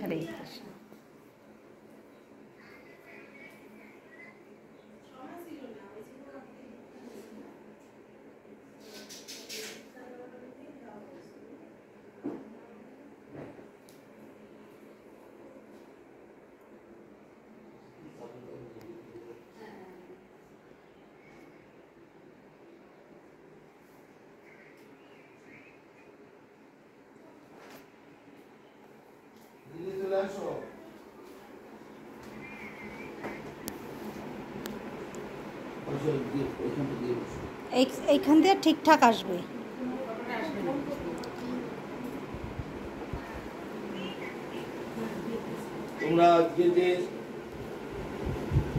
হরে কৃষ্ণ। এইখান দিয়ে ঠিকঠাক আসবে। তোমরা আজকে যে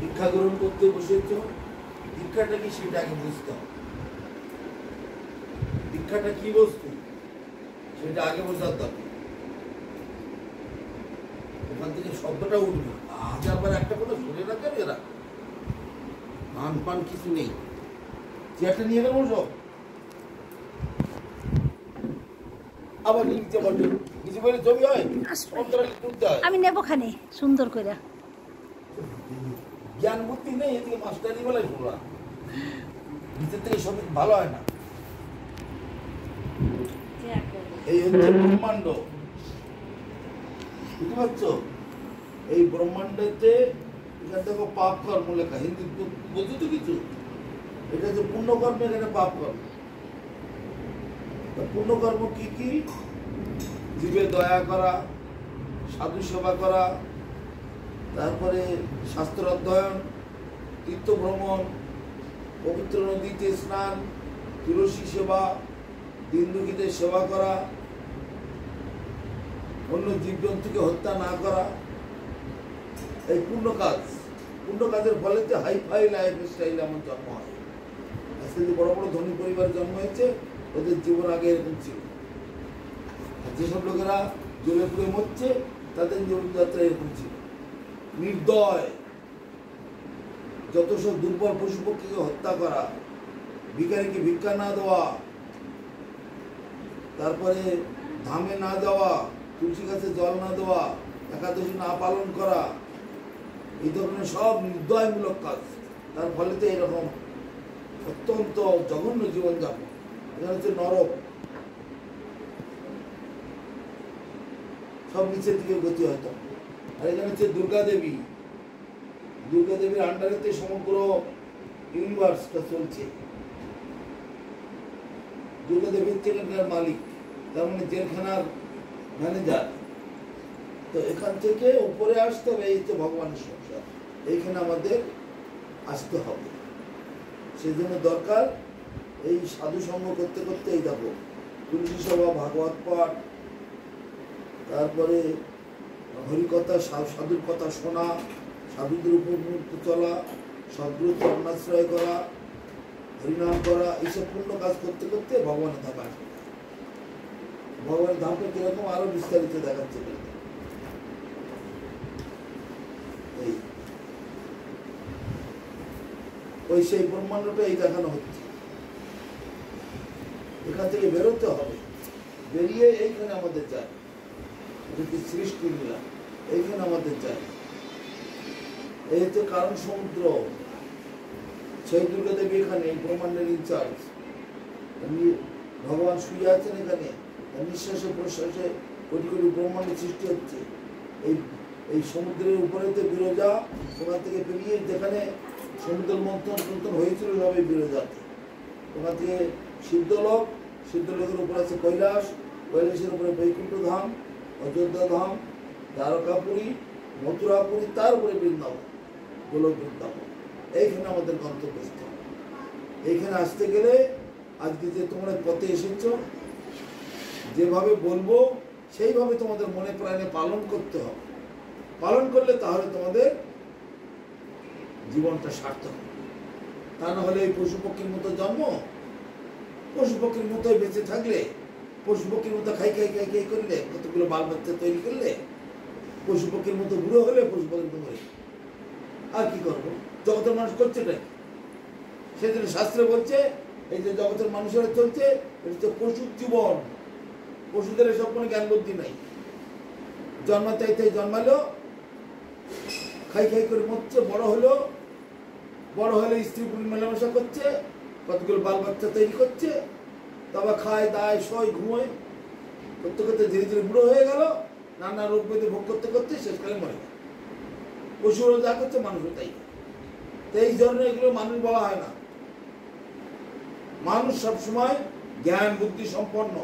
দীক্ষা গ্রহণ করতে বসেছ, দীক্ষাটা কি সেটা আগে বুঝতে হবে। দীক্ষাটা কি বস্তু সেটা আগে বোঝার দরকার। ওখান থেকে শব্দটা উঠবে, হাজারবার একটা করে শুনে রাখেন এরা, গান পান কিছু নেই। চেয়ারটা নিয়ে গেল সব, আবার নিচে বসে কিছু বলে ছবি হয়, আমি নেবো খানে সুন্দর করে। জ্ঞান বুদ্ধি নেই, এদিকে মাস্টারি বলে শোনা, ভিতর থেকে সব ভালো হয় না। এই হচ্ছে ব্রহ্মাণ্ড, বুঝতে পারছো? এই ব্রহ্মাণ্ডতে এখান থেকে পাপ কর্ম লেখা, হিন্দি বলছো তো কিছু, এটা হচ্ছে পুণ্যকর্ম, এখানে পাপ কর্ম। পুণ্যকর্ম কি কি? জীবে দয়া করা, সাধু সেবা করা, তারপরে শাস্ত্র অধ্যয়ন, তীর্থ ভ্রমণ, পবিত্র নদীতে স্নান, তুলসী সেবা, দিন দুঃখীদের সেবা করা, অন্য জীবজন্তুকে হত্যা না করা, এই পূর্ণ কাজ। পূর্ণ কাজের ফলে তো হাই ফাই লাইফ স্টাইল এমন জন্ম হয়। আজকে যে বড় বড় ধনী পরিবারে জন্ম হয়েছে, ওদের জীবন আগে এরকম ছিল। আর যেসব লোকেরা জলে পুড়ে মরছে, তাদের জীবনযাত্রা এরকম ছিল, নির্দয়। যত সব দুর্বল পশু পক্ষীকে হত্যা করা, ভিখারিকে ভিক্ষা না দেওয়া, তারপরে ধামে না যাওয়া, তুলসী গাছে জল না দেওয়া, একাদশী না পালন করা, এই ধরনের সব নির্দয়মূলক কাজ। তার ফলে তো এরকম অত্যন্ত জঘন্য জীবনযাপন। এখানে হচ্ছে নরক, সব নিচের দিকে গতি হতো। আর এখানে হচ্ছে দুর্গা দেবী, দুর্গা দেবীর আন্ডারেতে সমগ্র ইউনিভার্সটা চলছে। দুর্গা দেবী হচ্ছে এখানকার মালিক, তার মানে জেলখানার ম্যানেজার। তো এখান থেকে উপরে আসতে হবে, এই তো ভগবানের সংসার, এইখানে আমাদের আসতে হবে। সেই জন্য দরকার এই সাধু সঙ্গ করতে করতে, এই দেখো তুলসী সভা, ভাগবত পাঠ, তারপরে হরিকথা, সাধুর কথা শোনা, সাধুদের উপর চলা, সদ্গুরু চরণাশ্রয় করা, হরিনাম করা, এইসব পূর্ণ কাজ করতে করতে ভগবানের ধাম আসবে। ভগবানের ধামটা কিরকম আরো বিস্তারিত দেখাচ্ছে। এই ওই সেই ব্রহ্মাণ্ডটা এই দেখানো হচ্ছে। এখান থেকে বেরোতে হবে, বেরিয়ে এইখানে আমাদের চাই, সৃষ্টি লীলা, এইখানে আমাদের চাই। এই হচ্ছে কারণ সমুদ্র, সেই দুর্গা দেবী এখানে ব্রহ্মাণ্ডের ইনচার্জ। ভগবান শুয়ে আছেন এখানে, নিঃশ্বাসে প্রশ্বাসে কোটি কোটি ব্রহ্মাণ্ডের সৃষ্টি হচ্ছে। এই এই সমুদ্রের উপরেতে বিরজা, ওখান থেকে বেরিয়ে যেখানে সমুদ্র মন্থন হয়েছিল সবাই বিরজাতে, ওখান থেকে সিদ্ধলোক, সিদ্ধলোকের উপরে আছে কৈলাস, কৈলাসের উপরে বৈকুণ্ঠ ধাম, অযোধ্যা ধাম, দ্বারকাপুরী, মথুরাপুরী, তার উপরে বৃন্দাবন, গোলক বৃন্দাবন। এইখানে আমাদের গন্তব্যস্থল। এইখানে আসতে গেলে আজকে যে তোমরা পথে এসেছ, যেভাবে বলবো সেইভাবে তোমাদের মনে প্রাণে পালন করতে হবে। পালন করলে তাহলে তোমাদের জীবনটা সার্থক। তা না হলে এই পশু পক্ষীর মতো জন্ম, পশু পক্ষীর মতোই বেঁচে থাকলে, পশু পক্ষীর মতো খাই খাই খাই খাই করলে, কতগুলো বাল বাচ্চা তৈরি করলে, পশু পক্ষীর মতো বুড়ো হলে, পশু পক্ষীর মতো মরে, আর কি করবো? জগতের মানুষ করছে না, সেই জন্য শাস্ত্রে বলছে এই যে জগতের মানুষেরা চলছে, এটা হচ্ছে পশুর জীবন। পশুদের এসব কোনো জ্ঞান বুদ্ধি নাই, জন্মাতে জন্মালো, খাই খাই করে মরছে, বড় হলে স্ত্রী পুরুষ মেলামেশা করছে, কতগুলো বাল বাচ্চা তৈরি করছে, তারপর খায় দায় শয় ঘুমোয়, করতে করতে ধীরে ধীরে বুড়ো হয়ে গেল, নানা রোগ ব্যাধি ভোগ করতে করতে শেষকালে মরে গেল। পশুরও যা করছে মানুষও তাই। তো এই ধরনের এগুলো মানুষ বলা হয় না। মানুষ সবসময় জ্ঞান বুদ্ধি সম্পন্ন,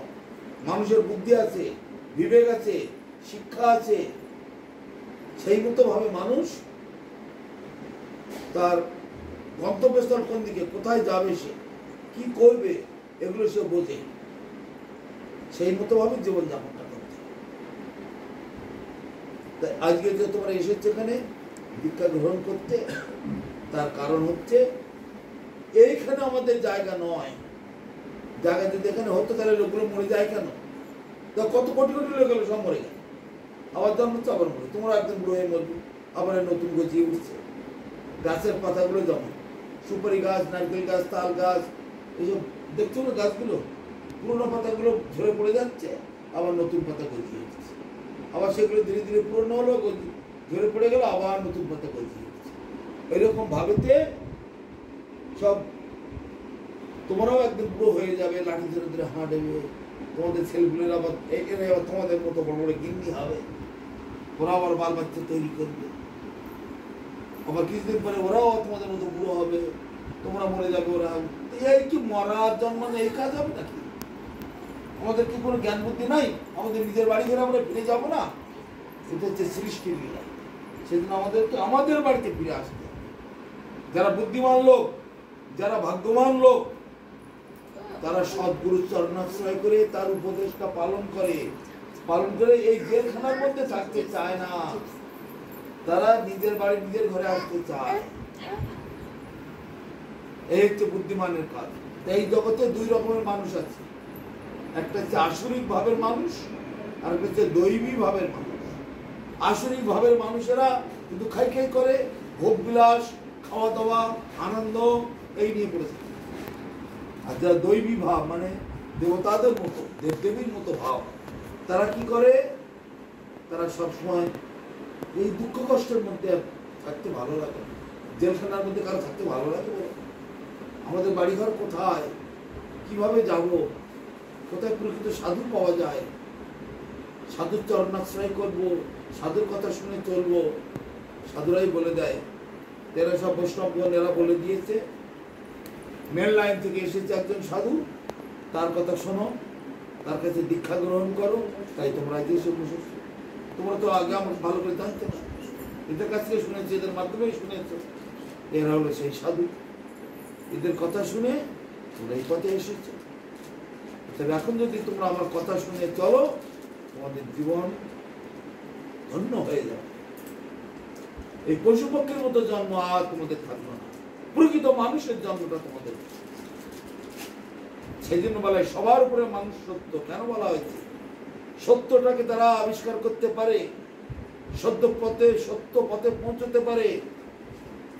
মানুষের বুদ্ধি আছে, বিবেক আছে, শিক্ষা আছে, সেই মতো ভাবে মানুষ তার গন্তব্যস্থল কোন দিকে, কোথায় যাবে, সে কি করবে, এগুলো সে বোঝে, সেই মতো ভাবে জীবনযাপনটা করতে। তাই আজকে যে তোমরা এসেছো এখানে দীক্ষা গ্রহণ করতে, তার কারণ হচ্ছে এইখানে আমাদের জায়গা নয়। জায়গা যদি এখানে হতো তাহলে লোকগুলো মরে যায় কেন? কত কোটি কোটি লোক গেলো, সব মরে গেল, আবার জন্মচ্ছে, আবার মরে, তোমরা একদম বুড়ো হয়ে মরবে, আবার নতুন গজিয়ে উঠছে। গাছের পাতাগুলো যেমন সুপারি গাছ, নারকেল গাছ, তাল গাছ, এইসব দেখছো না গাছগুলো, পুরোনো পাতাগুলো ঝরে পড়ে যাচ্ছে, আবার নতুন পাতা গজিয়ে উঠছে, আবার সেগুলো ধীরে ধীরে পুরনো হলো, ঝরে পড়ে গেল, আবার নতুন পাতা গজিয়ে উঠছে। এরকম ভাবেতে সব তোমরাও একদম পুরো হয়ে যাবে, লাঠি ধরে ধরে হাঁটবে, তোমাদের ছেলেগুলোর আবার তোমাদের মতো বড় বড় গিন্নি হবে, ওরা আবার বাল বাচ্চা তৈরি করবে, আবার কিছুদিন পরে ওরাও তোমাদের মতো বুড়ো হবে, তোমরা মরে যাবে, ওরা। এই কি মরার জন্ম এই কাজ হবে নাকি? আমাদের কি কোনো জ্ঞান বুদ্ধি নাই? আমাদের নিজের বাড়ি ঘরে আমরা ফিরে যাবো না? এটা হচ্ছে সৃষ্টির লীলা। সেদিন আমাদের বাড়িতে ফিরে আসতে, যারা বুদ্ধিমান লোক, যারা ভাগ্যবান লোক, তারা সদ্গুরুর চরণাশ্রয় করে তার উপদেশটা পালন করে এই জেলখানার মধ্যে থাকতে চায় না, তারা নিজের বাড়ি নিজের ঘরে আসতে চায়। এই হচ্ছে বুদ্ধিমানের কাজ। এই জগতে দুই রকমের মানুষ আছে, একটা হচ্ছে আসরিক ভাবের মানুষ, আর একটা হচ্ছে দৈবী ভাবের মানুষ। আসরিক ভাবের মানুষেরা কিন্তু খাই খাই করে, ভোগ বিলাস, খাওয়া দাওয়া, আনন্দ এই নিয়ে পড়ে থাকে। আর যারা দৈবী ভাব মানে দেবতাদের মতো, দেবদেবীর মতো ভাব, তারা কি করে? তারা সবসময় এই দুঃখ কষ্টের মধ্যে থাকতে ভালো লাগে। জেলখানার মধ্যে কারো থাকতে ভালো লাগে? আমাদের বাড়িঘর কোথায়, কিভাবে যাব, কোথায় প্রকৃত সাধু পাওয়া যায়, সাধুর চরণাশ্রয় করব, সাধুর কথা শুনে চলবো। সাধুরাই বলে দেয়, এরা সব বৈষ্ণবগণ এরা বলে দিয়েছে, মেন লাইন থেকে এসেছে একজন সাধু, তার কথা শোনো, তার কাছে দীক্ষা গ্রহণ করো। তাই তোমরা এসে বসেছো। তোমরা তো আগে আমার ভালো করে জানতে না, এদের কাছ থেকে শুনেছি, এদের মাধ্যমেই শুনেছ। এরা হলো সেই সাধু, এদের কথা শুনে তোমরা এই পথে এসেছো। তবে এখন যদি তোমরা আমার কথা শুনে চলো, তোমাদের জীবন ধন্য হয়ে যাবে। এই পশু পক্ষের মতো জন্ম আর তোমাদের থাকলো না, প্রকৃত মানুষের জন্মটা তোমাদের। সেই জন্য বলা হয় সবার উপরে মানুষ সত্য। কেন বলা হয়েছে? সত্যটাকে তারা আবিষ্কার করতে পারে, সত্য পথে পৌঁছতে পারে,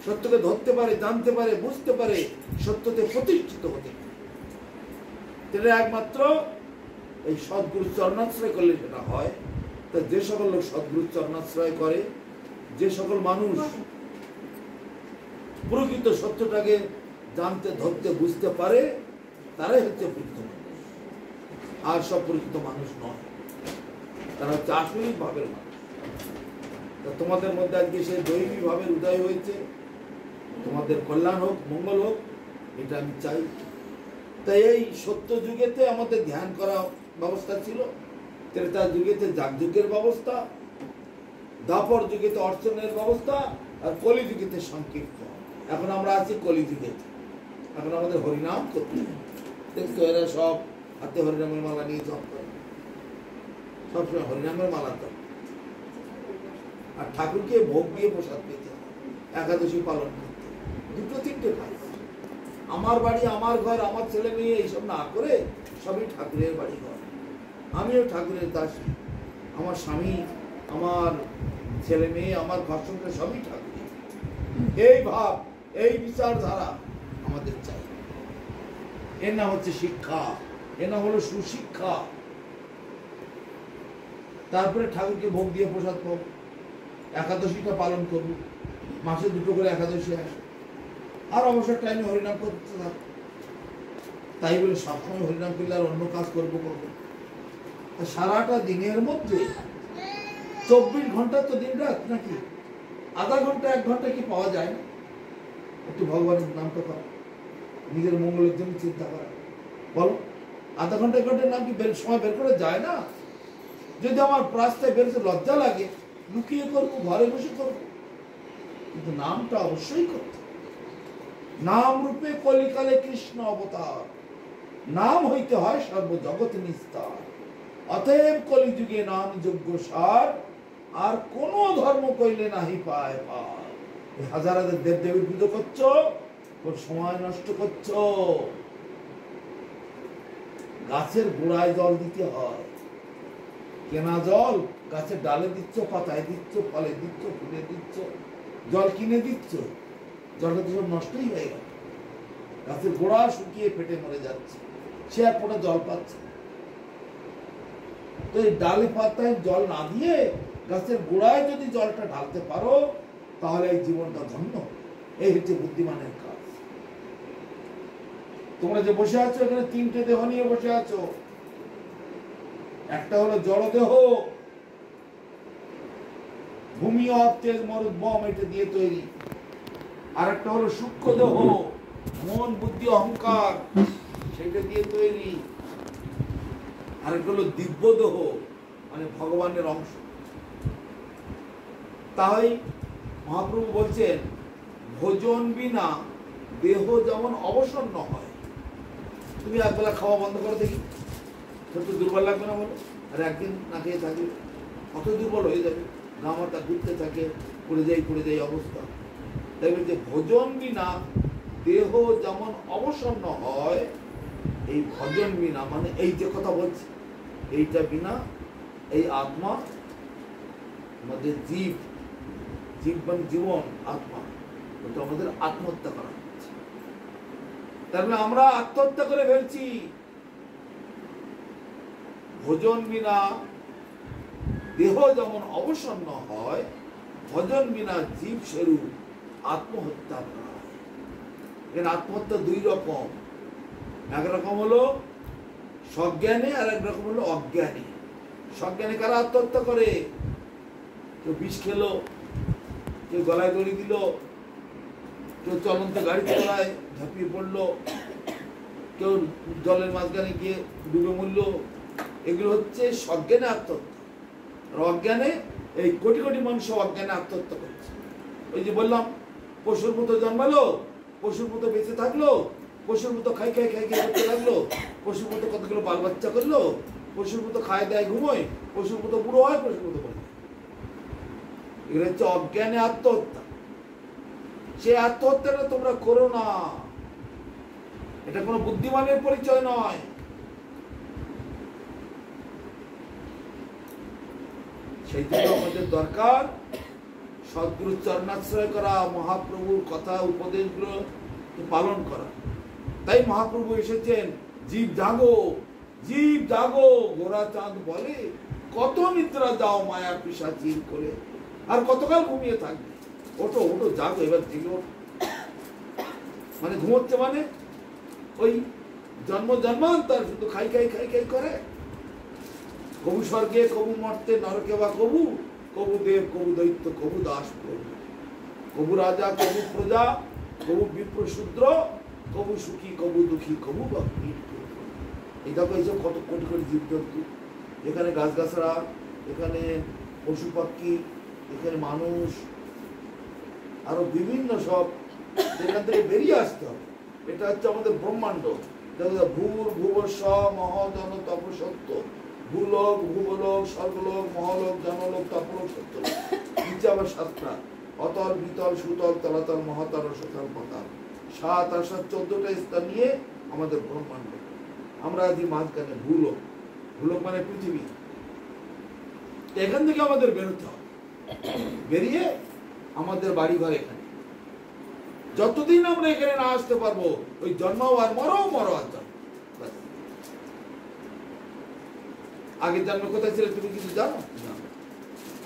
সত্যকে ধরতে পারে, জানতে পারে, বুঝতে পারে, সত্যতে প্রতিষ্ঠিত হতে পারে। এটা একমাত্র এই সদ্গুরু চরণাশ্রয় করলে সেটা হয়। তা যে সকল লোক সদ্গুরু চরণাশ্রয় করে, যে সকল মানুষ প্রকৃত সত্যটাকে জানতে, ধরতে, বুঝতে পারে, তারাই হচ্ছে প্রকৃত মানুষ। আর সব প্রকৃত মানুষ নয়, তারা হচ্ছে আসরিক ভাবের মানুষ। তা তোমাদের মধ্যে আজকে সেই দৈবী ভাবের উদয় হয়েছে, তোমাদের কল্যাণ হোক, মঙ্গল হোক, এটা আমি চাই। তাই এই সত্য যুগেতে আমাদের ধ্যান করা ব্যবস্থা ছিল, ত্রেতা যুগেতে যাগযজ্ঞের ব্যবস্থা, দাপর যুগেতে অর্চনের ব্যবস্থা, আর কলি যুগেতে সংকীর্তন। এখন আমরা আছি কলি যুগেতে, এখন আমাদের হরিনাম করতে। দেখছো এরা সব হাতে হরিনামের মালা নিয়ে জপ করে, সবসময় হরিনামের মালা তো। আর ঠাকুরকে ভোগ দিয়ে প্রসাদ পেতে, একাদশী পালন করতে, দুটো তিনটে কাজ। আমার বাড়ি, আমার ঘর, আমার ছেলে মেয়ে এইসব না করে সবই ঠাকুরের বাড়ি ঘর। আমিও ঠাকুরের দাসী, আমার স্বামী, আমার ছেলে মেয়ে, আমার ঘর সংসার সবই ঠাকুরের। এই ভাব, এই বিচারধারা আমাদের চাই। এর নাম হচ্ছে শিক্ষা, এর নাম হলো সুশিক্ষা। তারপরে ঠাকুরকে ভোগ দিয়ে প্রসাদ পাবো, একাদশীটা পালন করবো, মাসে 2টো করে একাদশী আসে, আর অবসর টাইমে হরিনাম করতে থাকবো। তাই বলে সবসময় হরিনাম করলে আর অন্য কাজ করবো করবো? সারাটা দিনের মধ্যে 24 ঘন্টা তো দিন রাত নাকি, আধা ঘন্টা 1 ঘন্টা কি পাওয়া যায় না? একটু ভগবানের নামটা করা, নিজের মঙ্গলের জন্য চিন্তা করা, বলো আধা ঘন্টা 1 ঘন্টার নাম কি সময় বের করে যায় না? যদি আমার রাস্তায় বেরোতে লজ্জা লাগে, লুকিয়ে করবো, ঘরে বসে করবো, কিন্তু নামটা অবশ্যই করতে। নাম রূপে কলিকালে কৃষ্ণ অবতার, নাম হইতে হয় সর্বজগৎ নিস্তার। অতএব কলিযুগে নাম যোগ্য সার, আর কোন ধর্ম কইলে নাহি পায় পার। হাজার হাজার দেব দেবীর পুজো করছো, ওর সময় নষ্ট করছো। গাছের গোড়ায় জল দিতে হয়, কেনা জল গাছের ডালে দিচ্ছ, পাতায় দিচ্ছ, ফলে দিচ্ছ, ফুলে দিচ্ছ, জল কিনে দিচ্ছ, জলটা তো সব নষ্টই হয়ে গেল। গাছের গোড়া শুকিয়ে ফেটে মরে যাচ্ছে, সে এক ফোঁটা জল পাচ্ছে। তো এই ডালে পাতায় জল না দিয়ে গাছের গোড়ায় যদি জলটা ঢালতে পারো, তাহলে এই জীবনটা ধন্য। এই হচ্ছে বুদ্ধিমানের কাজ। তোমরা যে বসে আছো এখানে 3টে দেহ নিয়ে বসে আছো। একটা হলো জড় দেহ, ভূমি অব তেজ মরুদ বম, এটা দিয়ে তৈরি। আর একটা হলো সূক্ষ্ম দেহ, মন বুদ্ধি অহংকার, সেটা দিয়ে তৈরি। আর একটা হলো দিব্য দেহ, মানে ভগবানের অংশ। তাই মহাপ্রভু বলছেন, ভোজন বিনা দেহ যেমন অবসন্ন হয়। তুমি একবেলা খাওয়া বন্ধ করে দেখি, তো দুর্বল লাগবে না বলো? আর একদিন না খেয়ে থাকবে, কত দুর্বল হয়ে যাবে, গা মাথা ঘুরতে থাকে, পড়ে যাই অবস্থা। তাই বলছে ভোজন বিনা দেহ যেমন অবসন্ন হয়, এই ভজন বিনা মানে এই যে কথা বলছি, এইটা বিনা এই আত্মা আমাদের জীব মানে জীবন, আত্মা, ওটা আমাদের আত্মহত্যা করা হচ্ছে। তার মানে আমরা আত্মহত্যা করে ফেলছি। ভোজন বিনা দেহ যেমন অবসন্ন হয়, ভজন বিনা জীব স্বরূপ আত্মহত্যা করা হয়। এখানে আত্মহত্যা 2 রকম। এক রকম হলো সজ্ঞানে, আর এক রকম হলো অজ্ঞানে। সজ্ঞানে কারা আত্মহত্যা করে? কেউ বিষ খেলো, কেউ গলায় দড়ি দিল, কেউ চলন্ত গাড়ি চালায় ঝাঁপিয়ে পড়লো, কেউ জলের মাঝখানে গিয়ে ডুবে মরল। এগুলো হচ্ছে সজ্ঞানে আত্মহত্যা। আর অজ্ঞানে এই কোটি কোটি মানুষ অজ্ঞানে আত্মহত্যা করছে। ওই যে বললাম, পশুর মতো জন্মালো, পশুর মতো বেঁচে থাকলো, পশুর মতো খাই করতে লাগলো, পশুর মতো কতগুলো বাল বাচ্চা করলো, পশুর মতো খায় দেয় ঘুমোয়, পশুর মতো বুড়ো হয়, পশুর মতো বলে। এগুলো হচ্ছে অজ্ঞানে আত্মহত্যা। সে আত্মহত্যাটা তোমরা করো না, এটা কোনো বুদ্ধিমানের পরিচয় নয়। সেই জন্য আমাদের দরকার সদ্গুরু চরণাশ্রয় করা, মহাপ্রভুর কথা উপদেশগুলো পালন করা। তাই মহাপ্রভু এসেছেন, জীব জাগো, জীব জাগো। গোরা চাঁদ বলে, কত নিদ্রা যাও মায়া পিশাচির করে, আর কতকাল ঘুমিয়ে থাকবে? ওঠো ওঠো, জাগো, এবার জেগে ওঠো। মানে ঘুমোচ্ছে মানে ওই জন্মান্তর শুধু খাই করে। কবু স্বর্গে, কবু মর্তে, নরকে বা কবু, কবু দেব, কবু দৈত্য, কবু দাস প্রভু, কবু রাজা, কবু প্রজা, কবু বিপ্র শূদ্র, কবু সুখী, কবু দুঃখী, কবু বা এই দেখো, এইসব কত কোটি কোটি জীবজন্তু। এখানে গাছগাছড়া, এখানে পশু পাখি, এখানে মানুষ, আরো বিভিন্ন সব, এখান থেকে বেরিয়ে আসতে হবে। এটা হচ্ছে আমাদের ব্রহ্মাণ্ড। ভূর ভুবস্ব মহজন তপসত্য, ভূলোক, ভূগোলোক, স্বর্গলোক, মহলোক, জনলোক, তপলোক, সত্যলোক। নিচে আবার 7টা, অতল, বিতল, সুতল, তলাতল, মহাতল, সতল, পাতাল। 7 আর 7 14টা স্তর নিয়ে আমাদের ব্রহ্মাণ্ড। আমরা আজ মাঝখানে ভূলোক। ভূলোক মানে পৃথিবী। এখান থেকে আমাদের বেরোতে হবে, বেরিয়ে আমাদের বাড়ি ঘর এখানে। যতদিন আমরা এখানে না আসতে পারবো, ওই জন্মাও আর মরো, মরো আর জন্ম। আগে জন্মে কোথায় ছিলে তুমি কিছু জানো?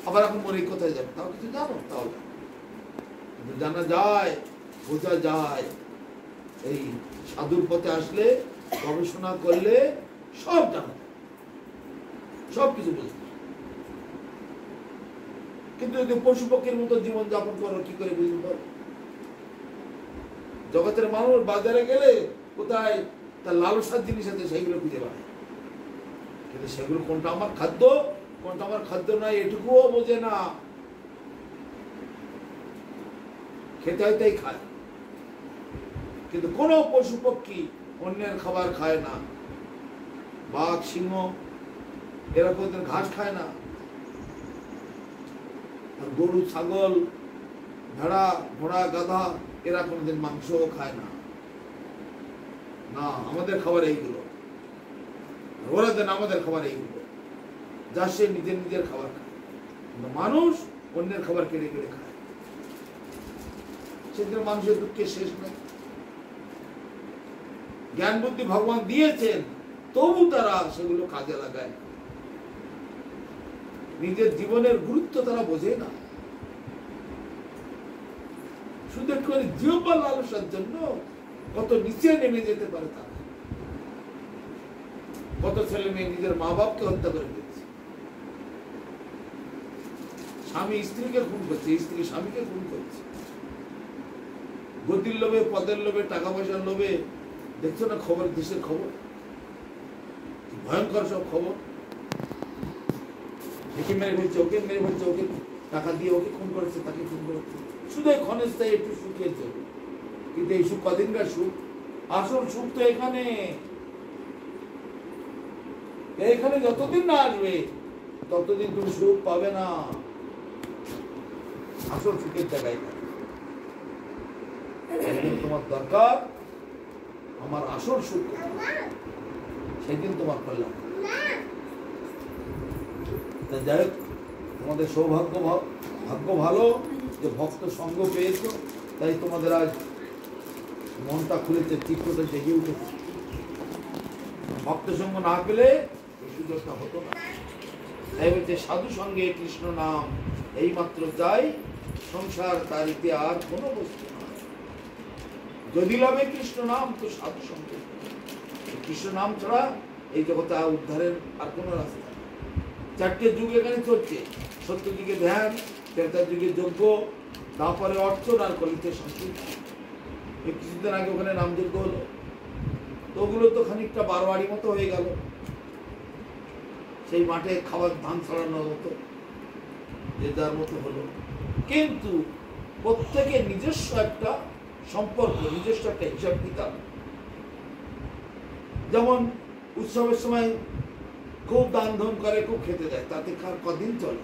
আবার এখন মরে কোথায় যাবে তাও কিছু জানো? তাও কিন্তু জানা যায়, বোঝা যায়। এই সাধুর পথে আসলে, গবেষণা করলে সব জানা যায়, সব কিছু বুঝতে। কিন্তু যদি পশু পক্ষীর মতো জীবন যাপন করো, কি করে বুঝতে পারো? জগতের মানুষ বাজারে গেলে কোথায় তার লালসার জিনিস আছে সেইগুলো খুঁজে পায়, কিন্তু সেগুলো কোনটা আমার খাদ্য, কোনটা আমার খাদ্য নয় এটুকুও বোঝে না। খেতে হয় তাই খায়, কিন্তু কোনো পশু পক্ষী অন্যের খাবার খায় না। বাঘ, সিংহ এরা কোনদিন ঘাস খায় না, আর গরু, ছাগল, ভেড়া, ঘোড়া, গাধা এরা কোনদিন মাংসও খায় না। না, আমাদের খাবার এইগুলো, ওরা দেন আমাদের খাবার এইগুলো, যা সে নিজের নিজের খাবার খায়। কিন্তু মানুষ অন্যের খাবার কেড়ে কেড়ে খায়, সেদিন মানুষের দুঃখের শেষ নেই। জ্ঞান বুদ্ধি ভগবান দিয়েছেন, তবু তারা সেগুলো কাজে লাগায়। নিজের জীবনের গুরুত্ব তারা বোঝে না, শুধু একটু জিহ্বার লালসার জন্য কত নিচে নেমে যেতে পারে তারা। কত ছেলে মেয়ে নিজের মা বাপকে হত্যা করে দিচ্ছে, স্বামী স্ত্রীকে খুন করছে, স্ত্রী স্বামীকে খুন করছে, গতির লোভে, পদের লোভে, টাকা পয়সার লোভে। দেখছো না খবর, দেশের খবর, ভয়ঙ্কর সব খবর। একে মেরে ফেলছে, ওকে মেরে ফেলছে, ওকে টাকা দিয়ে ওকে খুন করেছে, তাকে খুন করেছে, শুধু ক্ষণস্থায়ী একটু সুখের জন্য। কিন্তু এই সুখ কদিনকার সুখ? আসল সুখ তো এখানে, এখানে যতদিন না আসবে ততদিন তুমি সুখ পাবে না। আসল সুখের জায়গায় তোমার দরকার আমার আসল সুখ, সেদিন তোমার কল্যাণ। যাই হোক, তোমাদের সৌভাগ্য, ভাগ্য ভালো যে ভক্ত সঙ্গ পেয়েছ, তাই তোমাদের আজ মনটা খুলেছে, চিত্তটা জেগে উঠেছে। ভক্ত সঙ্গ না পেলে এই সুযোগটা হতো না। তাই বলছে সাধু সঙ্গে কৃষ্ণ নাম এই মাত্র চাই, সংসার তারিতে আর কোনো বস্তু না। যদি লাভে কৃষ্ণ নাম তো সাধু সঙ্গে, কৃষ্ণ নাম ছাড়া এই জগতে উদ্ধারের আর কোনো রাস্তা। চারটে যুগ এখানে চলছে, সত্য যুগে ধ্যান, ত্রেতা যুগে যজ্ঞ, তারপরে অর্চন, আর কলিতে সংস্কৃতি। এই কিছুদিন আগে ওখানে নামযজ্ঞ হলো, তো ওগুলো তো খানিকটা বারোয়ারি মতো হয়ে গেল। সেই মাঠে খাবার ধান ছড়ানোর মতো, যে যার মতো হলো। কিন্তু প্রত্যেকের নিজস্ব একটা সম্পর্ক, নিজস্ব একটা হিসাব কিতাব। যেমন উৎসবের সময় খুব দান ধন করে, খুব খেতে দেয়, তাতে কদিন চলে?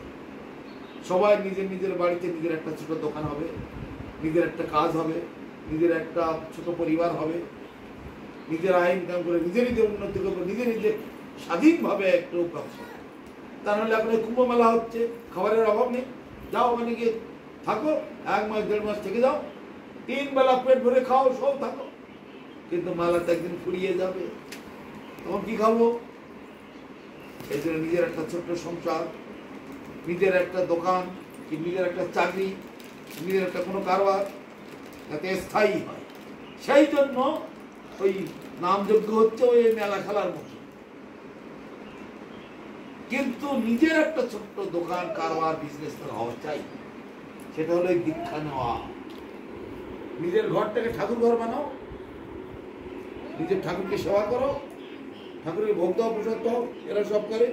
সবাই নিজের নিজের বাড়িতে নিজের একটা ছোট দোকান হবে, নিজের একটা কাজ হবে, নিজের একটা ছোট পরিবার হবে, নিজের আয় ইনকাম করে নিজে নিজে উন্নতি করবে, নিজে নিজে স্বাধীনভাবে একটু ব্যবসা। তা নাহলে এখন কুম্ভ মেলা হচ্ছে, খাবারের অভাব নেই, যাও ওখানে গিয়ে থাকো, 1 মাস 1.5 মাস থেকে যাও, 3 বেলা পেট ভরে খাও, সব থাকো। কিন্তু মেলাতে একদিন ফুরিয়ে যাবে, তখন কি খাবো? এই জন্য নিজের একটা ছোট্ট সংসার, নিজের একটা দোকান, কি নিজের একটা চাকরি, নিজের একটা কোনো কারবার যাতে স্থায়ী হয়, সেই জন্য ওই নামযজ্ঞ হচ্ছে ওই মেলা খেলার মতো। কিন্তু নিজের একটা ছোট্ট দোকান, কারবার, বিজনেস হওয়া চাই। সেটা হলো এই দীক্ষা নেওয়া। নিজের ঘরটাকে ঠাকুর ঘর বানাও, নিজের ঠাকুরকে সেবা করো, ঠাকুরের ভোগ দাও, প্রসাদ দাও, এরা সব করে।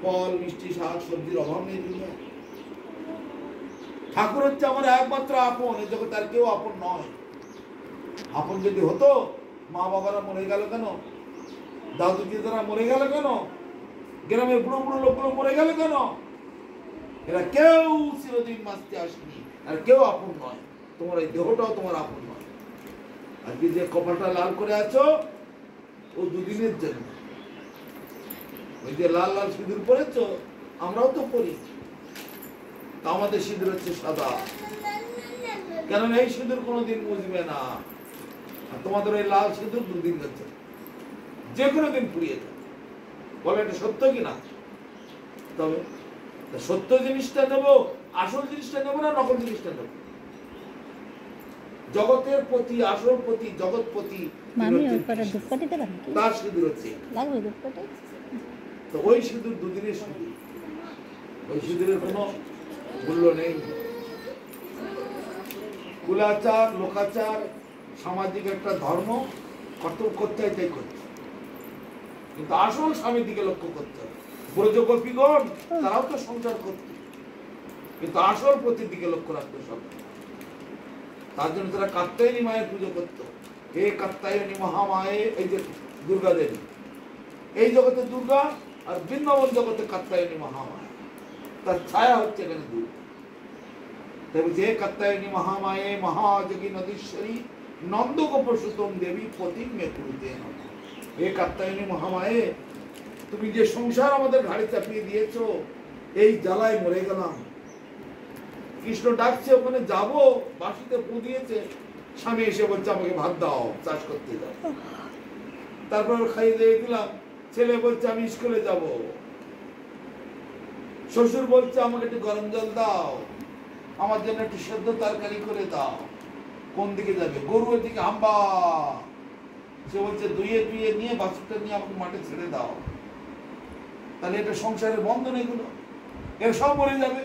ফল, মিষ্টি, শাক, সবজির অভাব নেই দুনিয়া। ঠাকুর হচ্ছে আমার একমাত্র আপন, এই জগতে আর কেউ আপন নয়। আপন যদি হতো, মা বাবারা মরে গেল কেন? দাদু দিদারা মরে গেল কেন? গ্রামের বুড়ো বুড়ো লোকগুলো মরে গেল কেন? এরা কেউ চিরদিন বাঁচতে আসেনি, আর কেউ আপন নয়। তোমার এই দেহটাও তোমার আপন নয়। আজকে যে কপালটা লাল করে আছো, ও দুদিনের জন্য। ওই যে লাল লাল সিঁদুর পরেছো, আমরাও তো পরি, তা আমাদের সিঁদুর হচ্ছে সাদা, কেননা এই সিঁদুর কোনোদিন মুছবে না। আর তোমাদের ওই লাল সিঁদুর দুদিন যাচ্ছে, যে কোনো দিন পুড়িয়ে যাবে। বলে এটা সত্য কিনা? তবে সত্য জিনিসটা নেব, আসল জিনিসটা নেব না নকল জিনিসটা নেব? জগতের প্রতি, আসল প্রতি, জগৎপতি তার সিঁদুর হচ্ছে। তো ওই সিঁদুর দুদিনের সিঁদুর, ওই সিঁদুরের কোনো মূল্য নেই। কুলাচার, লোকাচার, সামাজিক একটা ধর্ম কর্তব্য করতে হয়, তাই করছে। কিন্তু আসল স্বামীর দিকে লক্ষ্য করতে হবে। ব্রজগোপীগণ তারাও তো সংসার করত, কিন্তু আসল প্রতির দিকে লক্ষ্য রাখতো সব। তার জন্য তারা কাত্যায়নী মায়ের পুজো করতো। হে কাত্যায়নী মহামায়ে, এই যে দুর্গা দেবী, এই জগতে দুর্গা, আর বৃন্দাবন জগতে কাত্যায়নী মহামায়া, তার ছায়া হচ্ছে এখানে দুর্গা। তাই বলছে হে কাত্যায়নী মহামায়ে মহাযোগী নদীশ্বরী নন্দগোপসুতম দেবী পতি মে কুরুতে নমঃ। হে কাত্যায়নী মহামায়ে, তুমি যে সংসার আমাদের ঘাড়ে চাপিয়ে দিয়েছো, এই জ্বালায় মরে গেলাম। কৃষ্ণ ডাকছে, ওখানে যাব, বাঁশিতে পু দিয়েছে, স্বামী এসে বলছে আমাকে ভাত দাও, চাষ করতে যাও। তারপর খাইয়ে দিয়ে দিলাম, ছেলে বলছে আমি স্কুলে যাব, শ্বশুর বলছে আমাকে একটু গরম জল দাও, আমার জন্য একটু সেদ্ধ তরকারি করে দাও। কোন দিকে যাবে? গরুর দিকে হাম্বা। সে বলছে দুইয়ে দুইয়ে নিয়ে বাছুরটা নিয়ে আমাকে মাঠে ছেড়ে দাও। তাহলে এটা সংসারের বন্ধন, এগুলো এর সব মরে যাবে।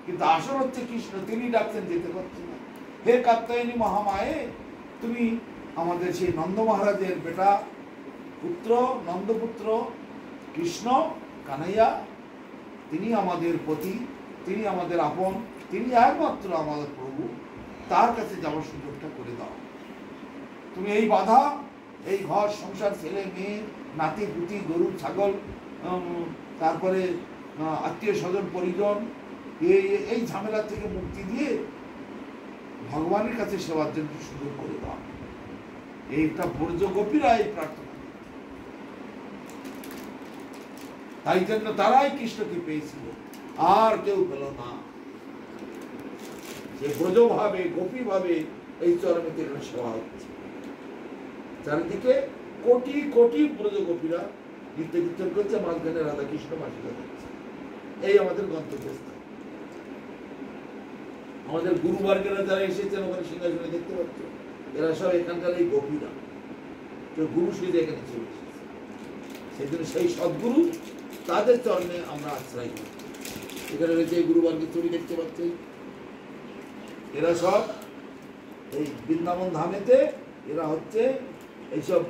কিন্তু আসল হচ্ছে কৃষ্ণ, তিনি ডাকছেন, যেতে পারছেন না। হে কাত্যায়নী মহামায়ে, তুমি আমাদের সেই নন্দ মহারাজের বেটা পুত্র, নন্দপুত্র কৃষ্ণ কানাইয়া, তিনি আমাদের পতি, তিনি আমাদের আপন, তিনি একমাত্র আমাদের প্রভু। তার কাছে যাওয়ার সুযোগটা করে দাও। তুমি এই বাধা, এই ঘর সংসার, ছেলে মেয়ে, নাতি পুতি, গরু ছাগল, তারপরে আত্মীয় স্বজন পরিজন, এই ঝামেলা থেকে মুক্তি দিয়ে ভগবানের কাছে সেবার জন্য সুযোগ করে দাও। এইটা ব্রজগোপীরা এই প্রার্থনা, তাই জন্য তারাই কৃষ্ণকে পেয়েছিল, আর কেউ পেল না। যে ব্রজ ভাবে, গোপী ভাবে এই চরণে সেবা হচ্ছে। চারিদিকে কোটি কোটি ব্রজগোপীরা নিত্য কীর্তন করছে, মাঝখানে রাধা কৃষ্ণ বাসিকা করছে। এই আমাদের গন্তব্যস্থান। আমাদের গুরুবর্গেরা যারা এসেছেন ওখানে সিংহাসনে দেখতে পাচ্ছ, এরা সব এখানকার এই গোপীরা, কেউ গুরু সেজে এখানে চলে এসেছে। সেই জন্য সেই সদ্গুরু, তাদের চরণে আমরা আশ্রয় করি। এখানে রয়েছে এই গুরুবর্গের ছবি দেখতে পাচ্ছি, এরা সব এই বৃন্দাবন ধামেতে, এরা হচ্ছে এইসব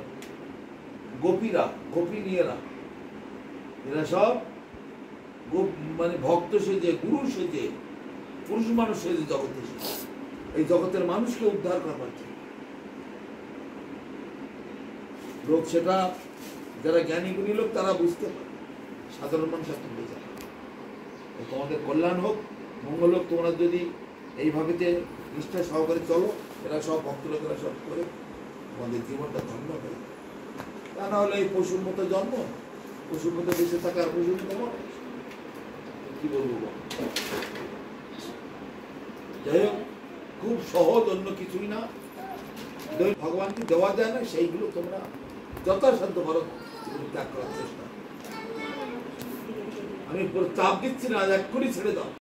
গোপীরা, গোপিনীয়েরা। এরা সব মানে ভক্ত সেজে, গুরু সেজে, পুরুষ মানুষ সেজে জগতে এসেছে, এই জগতের মানুষকে উদ্ধার করবার জন্য। লোক সেটা যারা জ্ঞানী গুণী লোক তারা বুঝতে পারে, সাধারণ মানুষ এত বোঝে না। তোমাদের কল্যাণ হোক, মঙ্গল হোক। তোমরা যদি এইভাবে নিষ্ঠা সহকারে চলো, এরা সব ভক্ত লোকেরা সব করে তোমাদের জীবনটা ধন্য হবে। তা না হলে এই পশুর মতো জন্ম, পশুর মতো বেঁচে থাকা, আর পশুর মতো কি বলবো। যাই হোক, খুব সহজ, অন্য কিছুই না। ভগবানকে দেওয়া যায় না, সেইগুলো তোমরা যথাসাধ্য ভালো ত্যাগ করার চেষ্টা। আমি পুরো চাপ দিচ্ছি না, এক্ষুনি ছেড়ে দাও।